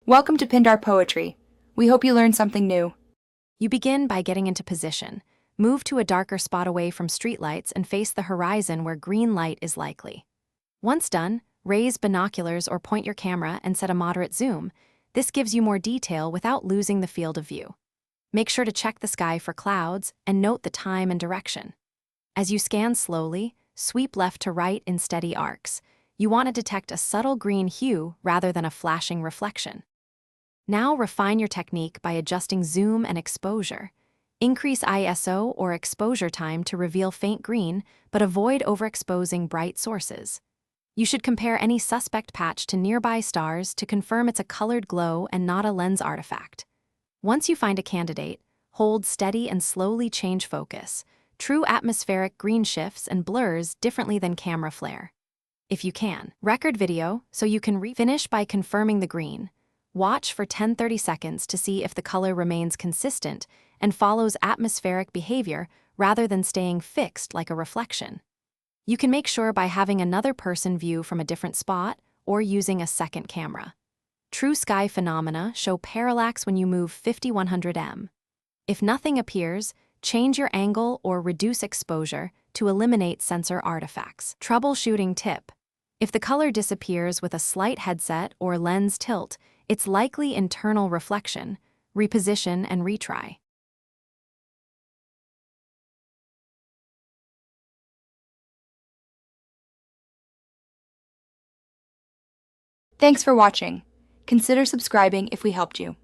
Welcome to Pindar Poetry. We hope you learned something new. You begin by getting into position. Move to a darker spot away from streetlights and face the horizon where green light is likely. Once done, raise binoculars or point your camera and set a moderate zoom. This gives you more detail without losing the field of view. Make sure to check the sky for clouds and note the time and direction. As you scan slowly, sweep left to right in steady arcs. You want to detect a subtle green hue rather than a flashing reflection. Now refine your technique by adjusting zoom and exposure. Increase ISO or exposure time to reveal faint green, but avoid overexposing bright sources. You should compare any suspect patch to nearby stars to confirm it's a colored glow and not a lens artifact. Once you find a candidate, hold steady and slowly change focus. True atmospheric green shifts and blurs differently than camera flare. If you can, record video so you can finish by confirming the green. Watch for 10-30 seconds to see if the color remains consistent and follows atmospheric behavior rather than staying fixed like a reflection. You can make sure by having another person view from a different spot or using a second camera. True sky phenomena show parallax when you move 50-100 m. If nothing appears, change your angle or reduce exposure to eliminate sensor artifacts. Troubleshooting tip. If the color disappears with a slight headset or lens tilt, it's likely internal reflection. Reposition and retry. Thanks for watching. Consider subscribing if we helped you.